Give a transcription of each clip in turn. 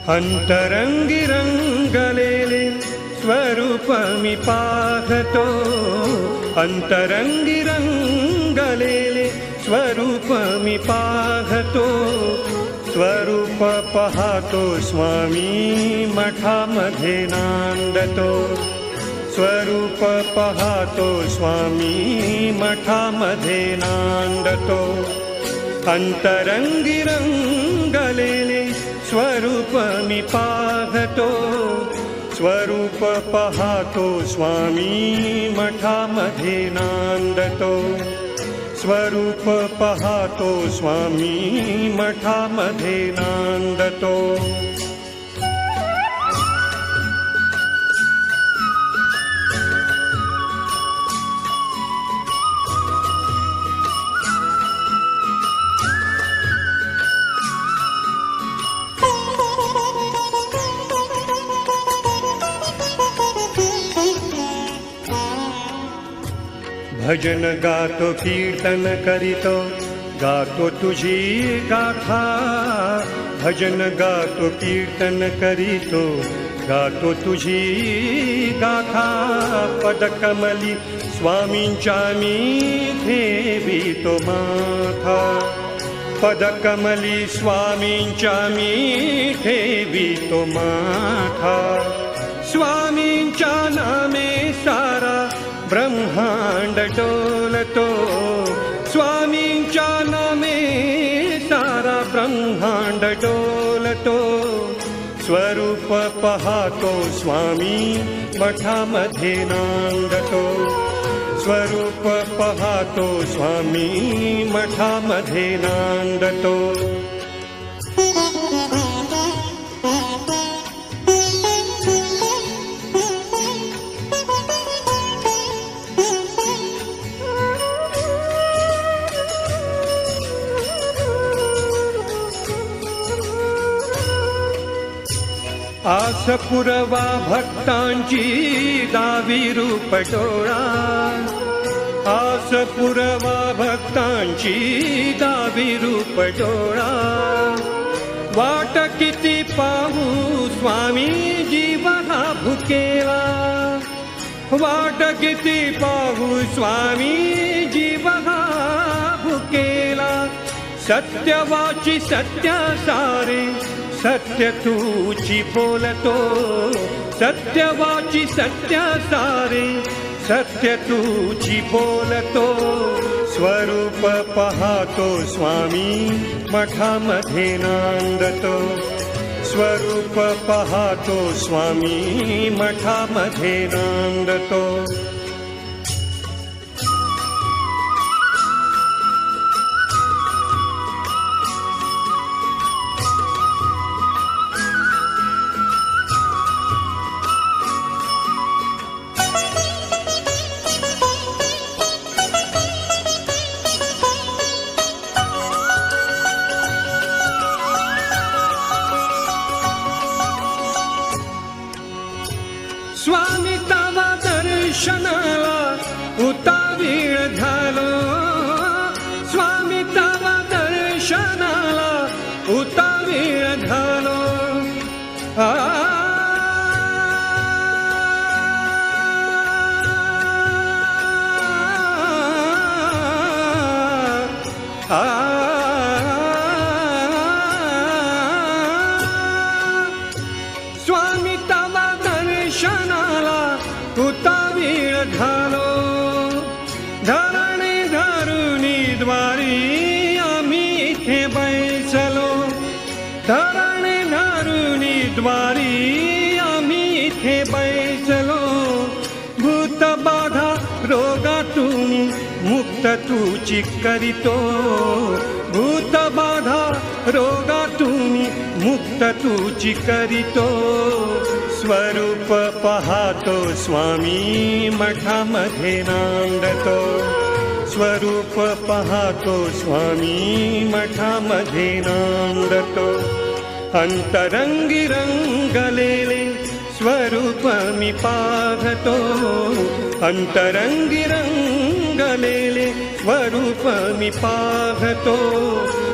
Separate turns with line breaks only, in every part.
अंतरंगी रंगलेले स्वरूप मी पाहतो, अंतरंगी रंगलेले स्वरूप मी पाहतो. स्वरूप पाहतो स्वामी मठामध्ये नांदतो, स्वरूप पाहतो स्वामी मठामध्ये नांदतो. अंतरंगी रंगलेले स्वरूप मी पाहतो, स्वरूप पाहतो स्वामी मठामध्ये नांदतो. स्वरूप पाहतो स्वामी मठामध्ये नांदतो. भजन गातो कीर्तन करीतो, गातो तुझी गाथा. भजन गातो कीर्तन करीतो, गातो तुझी गाथा. पदकमली स्वामींच्या मी ठेवितो माथा, पदकमली स्वामींच्या मी ठेवितो माथा. स्वामींच्या नामे सारा ब्रह्मांड डोलतो, स्वामींच्या नामे सारा ब्रह्मांड डोलतो. स्वरूप पाहतो स्वामी मठामध्ये नांदतो, स्वरूप पाहतो स्वामी मठामध्ये नांदतो. आस पुरवा भक्तांची दावी रूप डोळा, आस पुरवा भक्तांची दावी रूप डोळा. वाट किती पाहू स्वामी जीव हा भुकेला, वाट किती पाहू स्वामी जीव हा भुकेला. सत्यवाची सत्य सारे सत्य तूची बोलतो, सत्यवाची सत्य सारे सत्य तूची बोलतो. स्वरूप पाहतो स्वामी मठामध्ये नांदतो, स्वरूप पाहतो स्वामी मठामध्ये नांदतो. स्वामी तवा दर्शनाला उतावीळ झालो, स्वामी तवा दर्शनाला उतावीळ झालो. स्वामी तवा दर्शनाला उतावीळ झालो. धरणी धरुणी द्वारी आम्ही इथे बैसलो, धरणी धरुणी द्वारी आम्ही इथे बैसलो. भूत बाधा रोगातून मुक्त तूची करीतो, भूत बाधा रोगातून मुक्त तूची करीतो. स्वरूप पाहतो स्वामी मठामध्ये नांदतो, स्वरूप पाहतो स्वामी मठामध्ये नांदतो. अंतरंगी रंगलेले स्वरूप मी पाहतो, अंतरंगी रंग रंगलेले स्वरूप मी पाहतो,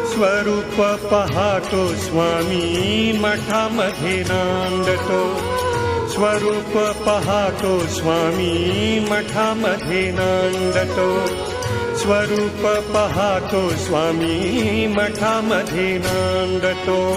स्वरूप पाहतो स्वामी मठामध्ये नांदतो, स्वरूप पाहतो स्वामी मठामध्ये नांदतो, स्वरूप पाहतो स्वामी मठामध्ये नांदतो.